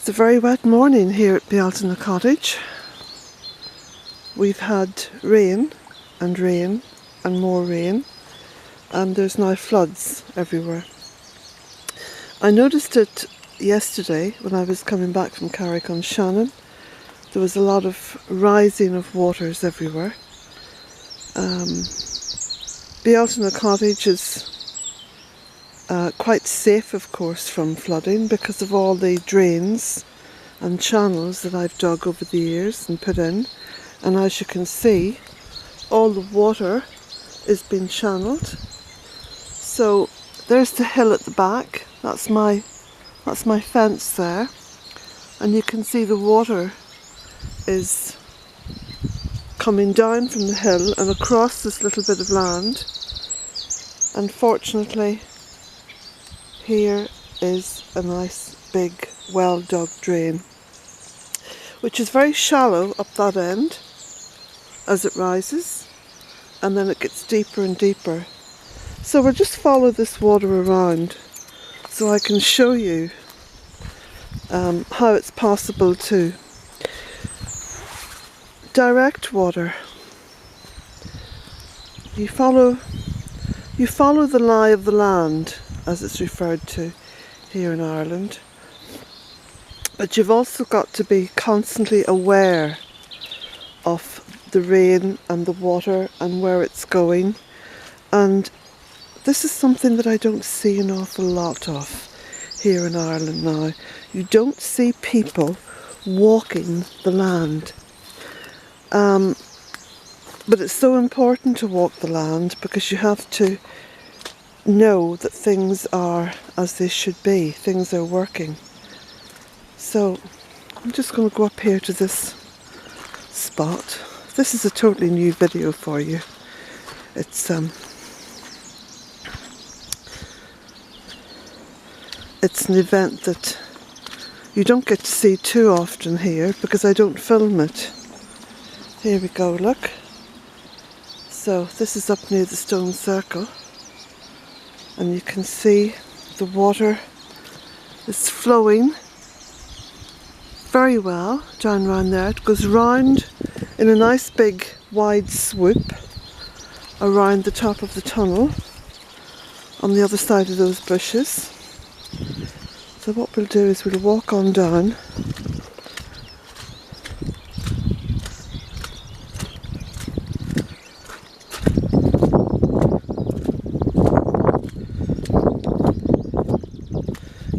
It's a very wet morning here at Bealtaine Cottage. We've had rain and rain and more rain, and there's now floods everywhere. I noticed it yesterday when I was coming back from Carrick-on-Shannon. There was a lot of rising of waters everywhere. Bealtaine Cottage is quite safe, of course, from flooding because of all the drains and channels that I've dug over the years and put in. And as you can see, all the water is being channeled. So there's the hill at the back. That's my fence there, and you can see the water is coming down from the hill and across this little bit of land. Unfortunately, here is a nice big well dug drain, which is very shallow up that end as it rises, and then it gets deeper and deeper. So we'll just follow this water around so I can show you how it's possible to direct water. You follow the lie of the land, as it's referred to here in Ireland, but you've also got to be constantly aware of the rain and the water and where it's going. And this is something that I don't see an awful lot of here in Ireland now. You don't see people walking the land. But it's so important to walk the land because you have to know that things are as they should be, things are working. So I'm just going to go up here to this spot. This is a totally new video for you. It's an event that you don't get to see too often here because I don't film it. Here we go, look. So this is up near the stone circle, and you can see the water is flowing very well down around there. It goes round in a nice big wide swoop around the top of the tunnel on the other side of those bushes. So what we'll do is we'll walk on down.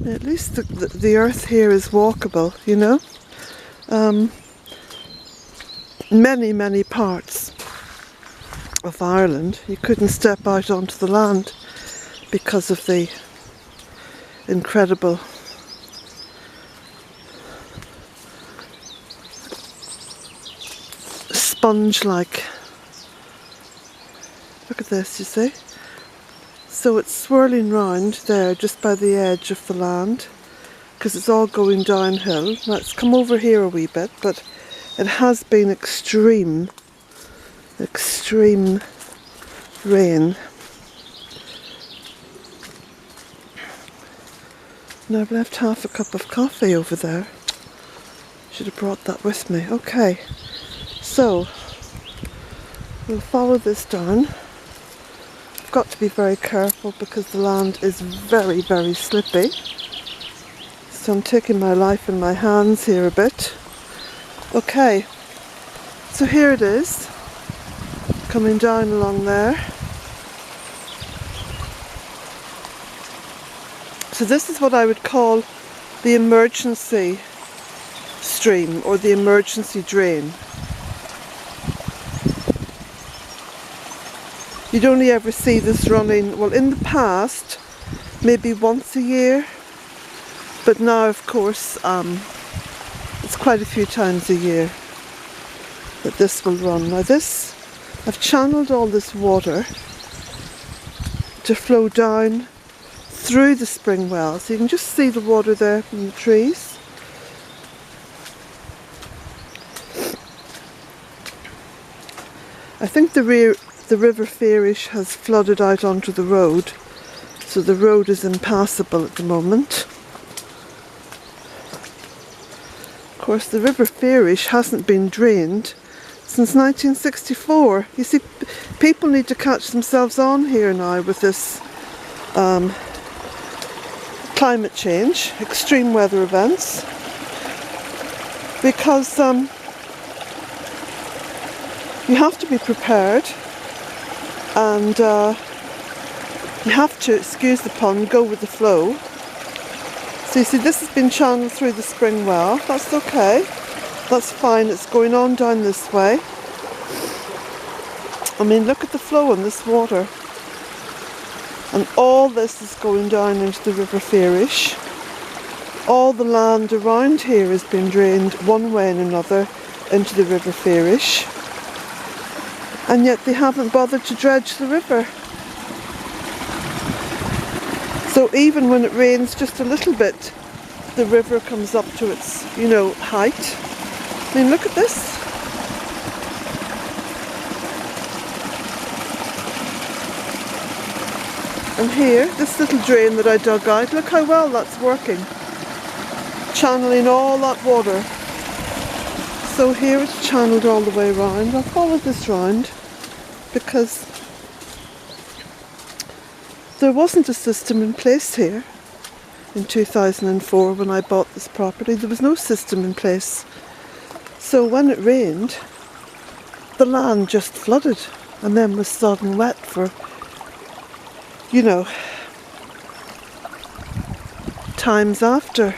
At least the earth here is walkable, you know. Many parts of Ireland you couldn't step out onto the land because of the incredible sponge-like. Look at this, you see? So it's swirling round there just by the edge of the land because it's all going downhill. Now it's come over here a wee bit, but it has been extreme rain. Now I've left half a cup of coffee over there. Should have brought that with me. Okay, so we'll follow this down. Got to be very careful because the land is very slippy, so I'm taking my life in my hands here a bit. Okay, so here it is, coming down along there. So this is what I would call the emergency stream or the emergency drain. You'd only ever see this running, well, in the past, maybe once a year, but now, of course, it's quite a few times a year that this will run. Now this, I've channeled all this water to flow down through the spring well, so you can just see the water there from the trees. I think the River Fairish has flooded out onto the road, so the road is impassable at the moment. Of course, the River Fairish hasn't been drained since 1964. You see, people need to catch themselves on here now with this climate change, extreme weather events, because you have to be prepared, and you have to, excuse the pun, go with the flow. So you see, this has been channeled through the spring well. That's okay. That's fine. It's going on down this way. I mean, look at the flow on this water. And all this is going down into the River Fairish. All the land around here has been drained one way and another into the River Fairish. And yet they haven't bothered to dredge the river. So even when it rains just a little bit, the river comes up to its, you know, height. I mean, look at this. And here, this little drain that I dug out, look how well that's working. Channeling all that water. So here it's channeled all the way around. I'll follow this round because there wasn't a system in place here in 2004 when I bought this property. There was no system in place. So when it rained, the land just flooded and then was sodden wet for, you know, times after.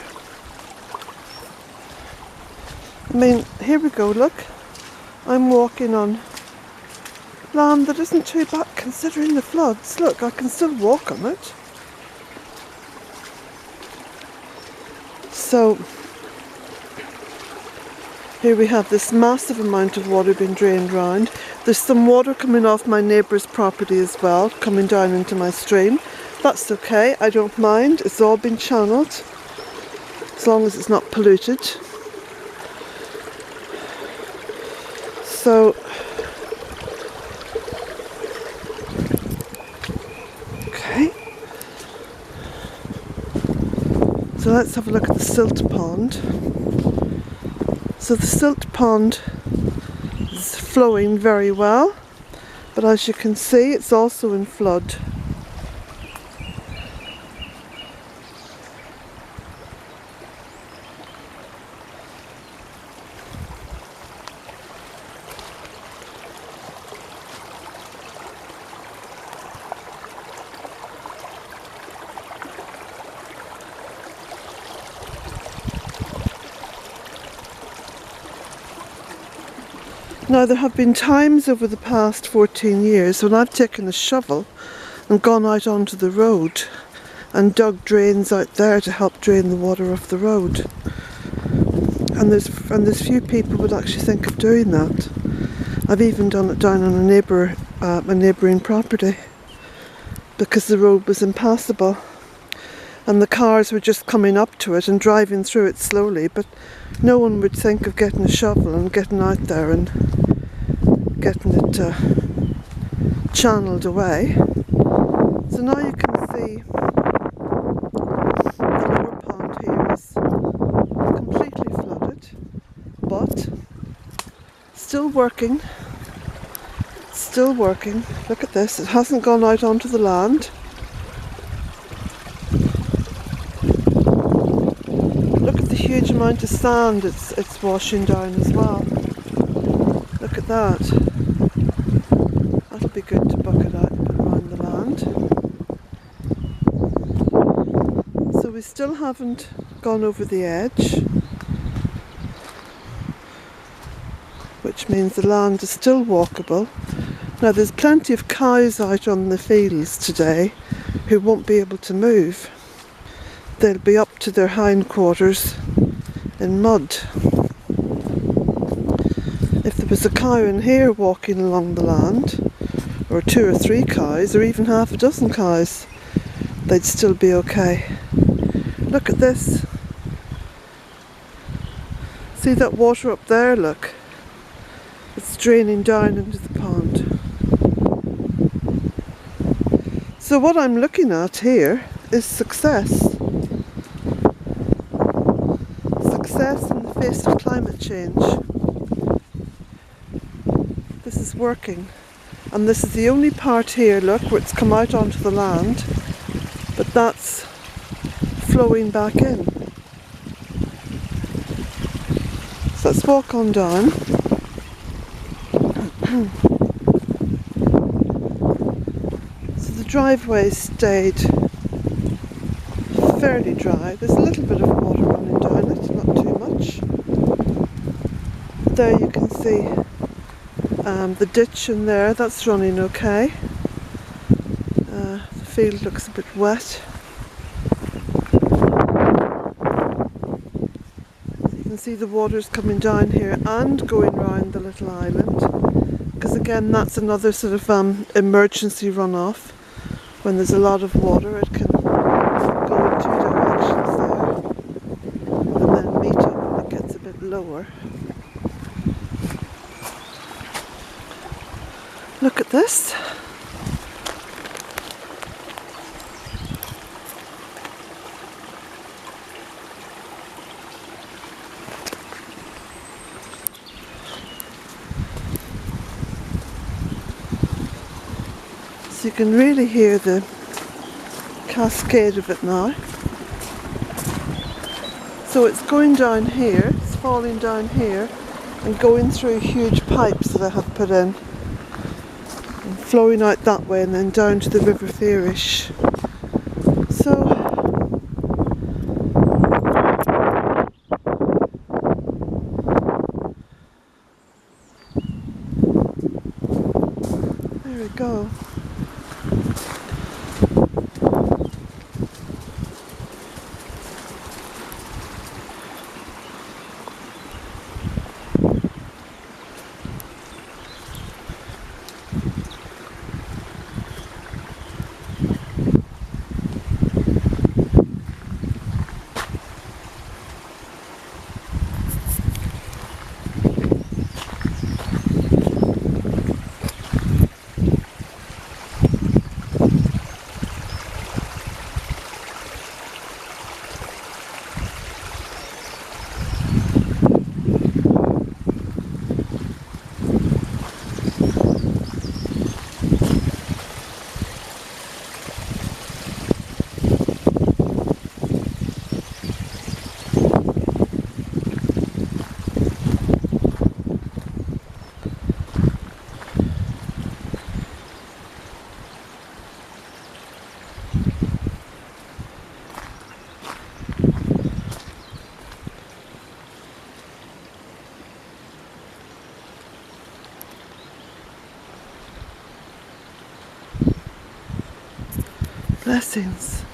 I mean, here we go, look. I'm walking on land that isn't too bad considering the floods. Look, I can still walk on it. So, here we have this massive amount of water being drained round. There's some water coming off my neighbour's property as well, coming down into my stream. That's okay, I don't mind. It's all been channelled, as long as it's not polluted. So, okay. So let's have a look at the Silt Pond. So the Silt Pond is flowing very well, but as you can see, it's also in flood. Now there have been times over the past 14 years when I've taken a shovel and gone out onto the road and dug drains out there to help drain the water off the road. And there's few people would actually think of doing that. I've even done it down on a neighbouring property because the road was impassable and the cars were just coming up to it and driving through it slowly, but no one would think of getting a shovel and getting out there and getting it channeled away. So now you can see the lower pond here is completely flooded, but still working. Still working. Look at this, it hasn't gone out onto the land. Look at the huge amount of sand it's washing down as well. Look at that. That'll be good to bucket out and put around the land. So we still haven't gone over the edge, which means the land is still walkable. Now there's plenty of cows out on the fields today who won't be able to move. They'll be up to their hindquarters in mud. If there was a cow in here walking along the land, or 2 or 3 cows, or even half a dozen cows, they'd still be okay. Look at this. See that water up there, look? It's draining down into the pond. So what I'm looking at here is success. Success in the face of climate change. This is working. And this is the only part here, look, where it's come out onto the land, but that's flowing back in. So let's walk on down. So the driveway stayed fairly dry. There's a little bit of water running down it, not too much. There you can see the ditch in there, that's running okay. The field looks a bit wet. So you can see the water's coming down here and going round the little island, because again that's another sort of emergency runoff. When there's a lot of water it can go in two directions there and then meet up when it gets a bit lower. Look at this. So you can really hear the cascade of it now. So it's going down here, it's falling down here and going through huge pipes that I have put in. And flowing out that way and then down to the River Fairish. So there we go. Blessings.